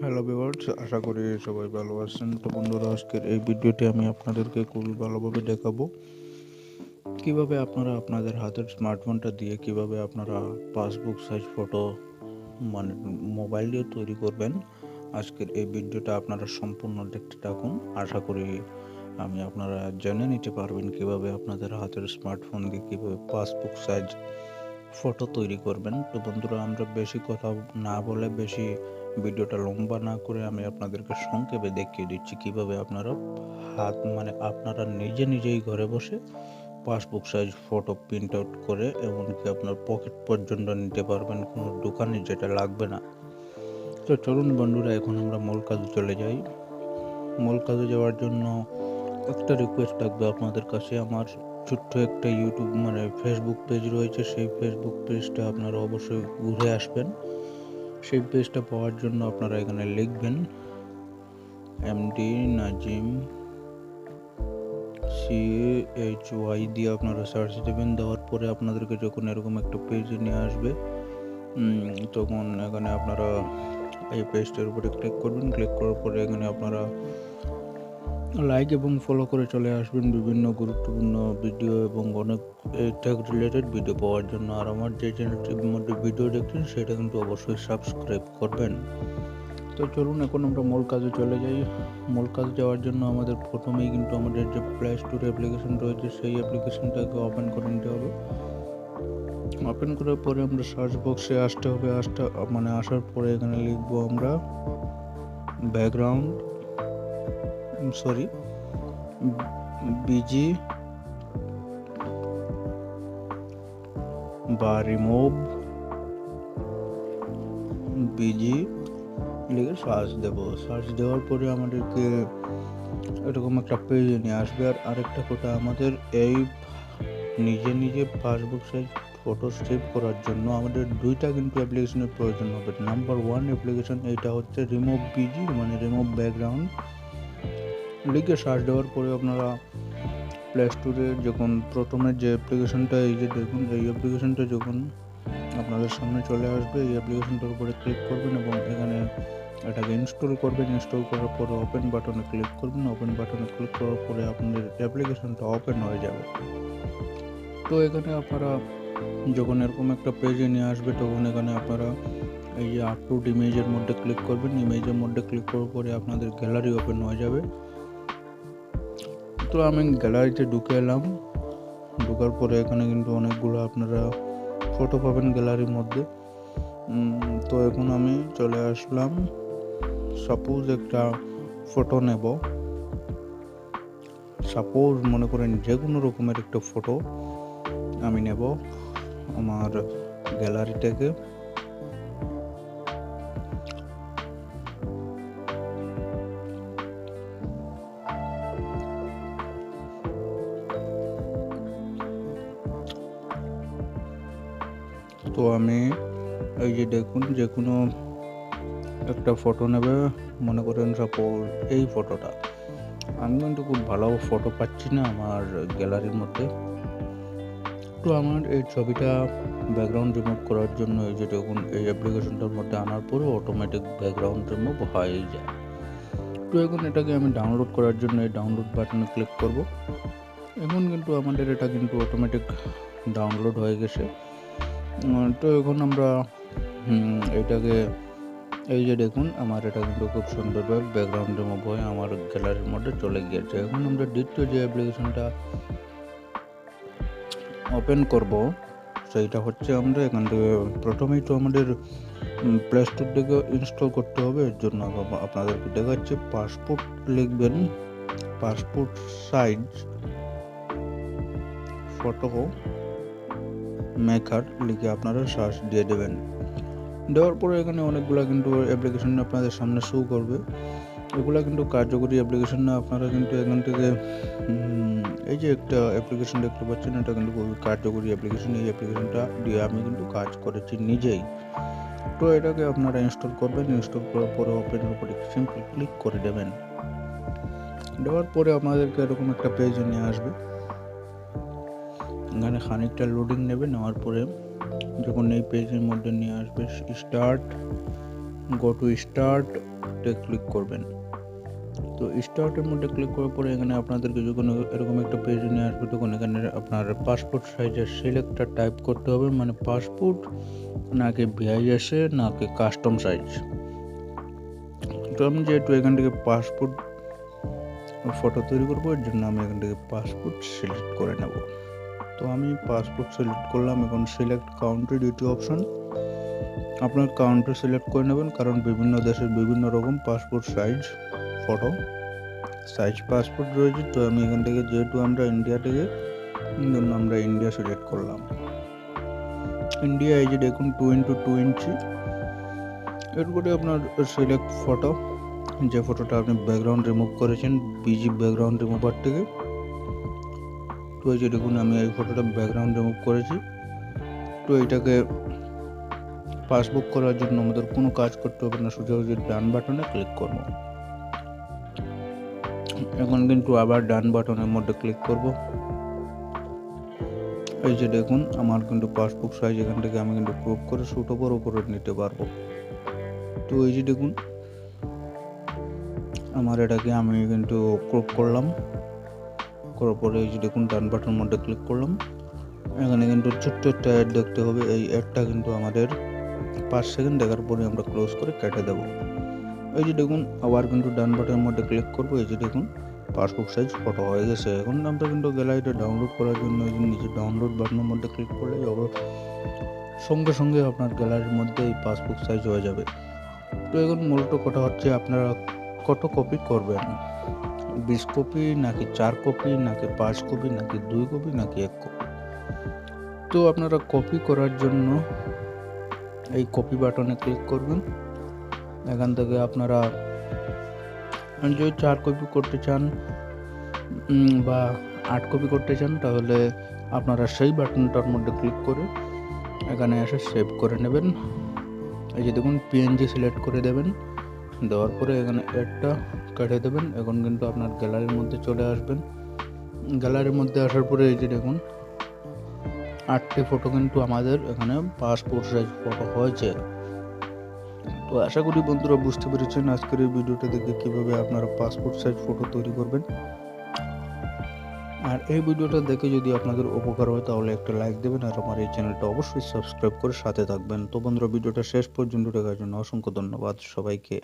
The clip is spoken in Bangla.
হ্যালো ভিউয়ার্স, আশা করি সবাই ভালো আছেন। তো বন্ধুরা, আজকের এই ভিডিওটি আমি আপনাদেরকে খুবই ভালোভাবে দেখাবো কিভাবে আপনারা আপনাদের হাতের স্মার্টফোনটা দিয়ে কিভাবে আপনারা পাসবুক সাইজ ফটো মানে মোবাইল দিয়ে তৈরি করবেন। আজকের এই ভিডিওটা আপনারা সম্পূর্ণ দেখতে থাকুন। আশা করি আপনারা জেনে নিতে পারবেন কিভাবে আপনাদের হাতের স্মার্টফোন দিয়ে কিভাবে পাসবুক সাইজ ফটো তৈরি করবেন। তো বন্ধুরা, আমরা বেশি কথা না বলে, বেশি ভিডিওটা লম্বা না করে আমি আপনাদেরকে সংক্ষেপে দেখিয়ে দিচ্ছি কিভাবে আপনারা আপনারা নিজেই ঘরে বসে passbook size photo print out করে এমনকি আপনার পকেট পর্যন্ত নিতে পারবেন, কোনো দোকানে যেটা লাগবে না। তো চলুন বন্ধুরা, এখন আমরা মূল কাজে চলে যাই। মূল কাজে যাওয়ার জন্য একটা রিকোয়েস্ট থাকবে আপনাদের কাছে। আমার ছোট্ট একটা ফেসবুক পেজ রয়েছে, সেই ফেসবুক পেজটা আপনারা অবশ্যই ঘুরে আসবেন। সেই পেজটা পাওয়ার জন্য আপনারা এখানে লিখবেন এমডি নাজিম CHY দিয়ে আপনারা সার্চ দেবেন। দেওয়ার পরে আপনাদেরকে যখন এরকম একটা পেজে নিয়ে আসবে, তখন এখানে আপনারা এই পেজটার উপরে ক্লিক করবেন। ক্লিক করার পরে এখানে আপনারা লাইক এবং ফলো করে চলে আসবেন বিভিন্ন গুরুত্বপূর্ণ ভিডিও এবং অনেক টেক রিলেটেড ভিডিও পাওয়ার জন্য। আর আমার যে চ্যানেলটির মধ্যে ভিডিও দেখছেন সেটা কিন্তু অবশ্যই সাবস্ক্রাইব করবেন। তো চলুন, এখন আমরা মূল কাজে চলে যাই। মূল কাজে যাওয়ার জন্য আমাদের প্রথমেই কিন্তু আমাদের যে প্লে স্টোর অ্যাপ্লিকেশন রয়েছে সেই অ্যাপ্লিকেশনটাকে ওপেন করে নিতে হবে। ওপেন করার পরে আমরা সার্চ বক্সে আসতে হবে। আসার পরে এখানে লিখবো আমরা বিজি বা রিমুভ বিজি লিখে সার্চ দেবো। সার্চ দেওয়ার পরে আমাদেরকে এরকম একটা পেজে নিয়ে আসবে। আর আরেকটা কথা, আমাদের এই নিজে পাসবুক সাইজ ফটো সেভ করার জন্য আমাদের দুইটা কিন্তু অ্যাপ্লিকেশনের প্রয়োজন হবে। নাম্বার 1 অ্যাপ্লিকেশন এইটা হচ্ছে রিমুভ বিজি মানে রিমুভ ব্যাকগ্রাউন্ড। লিখে সার্চ দেওয়ার পরে আপনারা প্লে স্টোরে যখন প্রথমে যে অ্যাপ্লিকেশনটা এই যে দেখুন, এই অ্যাপ্লিকেশনটা যখন আপনাদের সামনে চলে আসবে, এই অ্যাপ্লিকেশনটার উপরে ক্লিক করবেন এবং এখানে এটাকে ইনস্টল করবেন। ইনস্টল করার পরে ওপেন বাটনে ক্লিক করবেন। ওপেন বাটনে ক্লিক করার পরে আপনাদের অ্যাপ্লিকেশনটা ওপেন হয়ে যাবে। তো এখানে আপনারা যখন এরকম একটা পেজে নিয়ে আসবে, তখন এখানে আপনারা এই যে আপলোড ইমেজের মধ্যে ক্লিক করবেন। ইমেজের মধ্যে ক্লিক করার পরে আপনাদের গ্যালারি ওপেন হয়ে যাবে। তো আমি গ্যালারিতে ঢুকে এলাম। ঢোকার পরে এখানে কিন্তু অনেকগুলো আপনারা ফটো পাবেন গ্যালারির মধ্যে। তো এখন আমি চলে আসলাম। সাপোজ একটা ফটো নেব। সাপোজ মনে করেন যে কোনো রকমের একটা ফটো আমি নেব আমার গ্যালারি থেকে। তো আমি এই যে দেখুন, যে কোনো একটা ফটো নেবে। মনে করেন সাপোজ এই ফটোটা। আমি কিন্তু খুব ভালো ফটো পাচ্ছি না আমার গ্যালারির মধ্যে। তো আমার এই ছবিটা ব্যাকগ্রাউন্ড রিমুভ করার জন্য এই যে দেখুন, এই অ্যাপ্লিকেশনটার মধ্যে আনার পরে অটোমেটিক ব্যাকগ্রাউন্ড রিমুভ হয়ে যায়। তো এখন এটাকে আমি ডাউনলোড করার জন্য এই ডাউনলোড বাটনে ক্লিক করব। এখন কিন্তু আমাদের এটা কিন্তু অটোমেটিক ডাউনলোড হয়ে গেছে। তো এখন আমরা এটাকে এই যে দেখুন, আমার এটা কিন্তু খুব সুন্দরভাবে ব্যাকগ্রাউন্ড রিমুভ হয়ে আমার গ্যালারির মধ্যে চলে গিয়েছে। এখন আমরা দ্বিতীয় যে অ্যাপ্লিকেশনটা ওপেন করব সেইটা হচ্ছে, আমরা এখান থেকে প্রথমেই তো আমাদের প্লে স্টোর থেকে ইনস্টল করতে হবে। এর জন্য আপনাদেরকে দেখাচ্ছি, পাসপোর্ট লিখবেন, পাসপোর্ট সাইজ ফটো মেকার লিখে আপনারা সার্চ দিয়ে দেবেন। দেওয়ার পরে এখানে অনেকগুলো কিন্তু অ্যাপ্লিকেশন আপনাদের সামনে শো করবে। এগুলো কিন্তু কার্যকরী অ্যাপ্লিকেশন না। আপনারা কিন্তু এখান থেকে এই যে একটা অ্যাপ্লিকেশন দেখতে পাচ্ছেন, এটা কিন্তু খুবই কার্যকরী অ্যাপ্লিকেশন। এই অ্যাপ্লিকেশনটা দিয়ে আমি কিন্তু কাজ করেছি নিজেই। তো এটাকে আপনারা ইনস্টল করবেন। ইনস্টল করার পরে ওপেনের উপরে সিম্পল ক্লিক করে দেবেন। দেওয়ার পরে আপনাদেরকে এরকম একটা পেজে নিয়ে আসবে। এখানে খানিকটা লোডিং নেবে। নেওয়ার পরে যখন এই পেজের মধ্যে নিয়ে আসবে, গো টু স্টার্ট স্টার্টে ক্লিক করবেন। তো স্টার্টের মধ্যে ক্লিক করার পরে এখানে আপনাদেরকে যখন এরকম একটা পেজ নিয়ে আসবে, তখন এখানে আপনার পাসপোর্ট সাইজের সিলেক্টটা টাইপ করতে হবে, মানে পাসপোর্ট নাকি ভিআইএসএ নাকি কাস্টম সাইজ। তো আমি যেহেতু এখান থেকে পাসপোর্ট ফটো তৈরি করবো, এর জন্য আমি এখান থেকে পাসপোর্ট সিলেক্ট করে নেব। তো আমি পাসপোর্ট সিলেক্ট করলাম। এখন সিলেক্ট কাউন্ট্রি ডিউটি অপশন, আপনার কাউন্ট্রি সিলেক্ট করে নেবেন, কারণ বিভিন্ন দেশের বিভিন্ন রকম passport size photo size passport রয়েছে। তো আমি এখান থেকে যেহেতু আমরা ইন্ডিয়া থেকে, জন্য আমরা ইন্ডিয়া সিলেক্ট করলাম। ইন্ডিয়া এই যে দেখুন 2x2 ইঞ্চি। এরপরে আপনার সিলেক্ট ফটো, যে ফটোটা আপনি ব্যাকগ্রাউন্ড রিমুভ করেছেন বিজি ব্যাকগ্রাউন্ড রিমুভার থেকে। তো এই যে দেখুন আমি এই ফটোটা ব্যাকগ্রাউন্ড রিমুভ করেছি। তো এইটাকে পাসবুক করার জন্য আমাদের কোনো কাজ করতে হবে না, সোজা ডান বাটনে ক্লিক করব। এখন কিন্তু আবার ডান বাটনের মধ্যে ক্লিক করব। এই যে দেখুন আমার কিন্তু পাসবুক সাইজ এখান থেকে আমি কিন্তু ক্রপ করে ছোট বড় করে নিতে পারবো। তো এই যে দেখুন আমার এটাকে আমি কিন্তু ক্রপ করলাম, করার পরে এই যে দেখুন ডান বাটনের মধ্যে ক্লিক করলাম। এখানে কিন্তু ছোট্ট একটা অ্যাড দেখতে হবে, এই অ্যাডটা কিন্তু আমাদের 5 সেকেন্ড দেখার পরে আমরা ক্লোজ করে কেটে দেব। এই যে দেখুন আবার কিন্তু ডান বাটনের মধ্যে ক্লিক করব। এই যে দেখুন পাসবুক সাইজ ফটো হয়ে গেছে। এখন আমরা কিন্তু গ্যালারিটা ডাউনলোড করার জন্য এই যে নিচে ডাউনলোড বাটনের মধ্যে ক্লিক করলে সঙ্গে সঙ্গে আপনার গ্যালারির মধ্যে এই পাসবুক সাইজ হয়ে যাবে। তো এখন মূলত কথা হচ্ছে আপনারা কত কপি করবেন, 20 কপি নাকি 4 কপি নাকি 5 কপি নাকি 2 কপি নাকি 1 কপি। তো আপনারা কপি করার জন্য এই কপি বাটনে ক্লিক করবেন। এখান থেকে আপনারা যদি 4 কপি করতে চান বা 8 কপি করতে চান, তাহলে আপনারা সেই বাটনটার মধ্যে ক্লিক করে এখানে এসে সেভ করে নেবেন। এই যে দেখুন পিএনজি সিলেক্ট করে দেবেন, দেওয়ার পরে এখানে অ্যাডটা কেটে দেবেন। এখন কিন্তু আপনার গ্যালারির মধ্যে চলে আসবেন। গ্যালারির মধ্যে আসার পরে এই যে দেখুন 8টি ফটো কিন্তু আমাদের এখানে পাসপোর্ট সাইজ ফটো হয়েছে। তো আশা করি বন্ধুরা বুঝতে পেরেছেন আজকের এই ভিডিওটা দেখে কীভাবে আপনারা পাসপোর্ট সাইজ ফটো তৈরি করবেন। আর এই ভিডিওটা দেখে যদি আপনাদের উপকার হয় তাহলে একটা লাইক দেবেন, আর আমার এই চ্যানেলটা অবশ্যই সাবস্ক্রাইব করে সাথে থাকবেন। তো বন্ধুরা ভিডিওটা শেষ পর্যন্ত দেখার জন্য অসংখ্য ধন্যবাদ সবাইকে।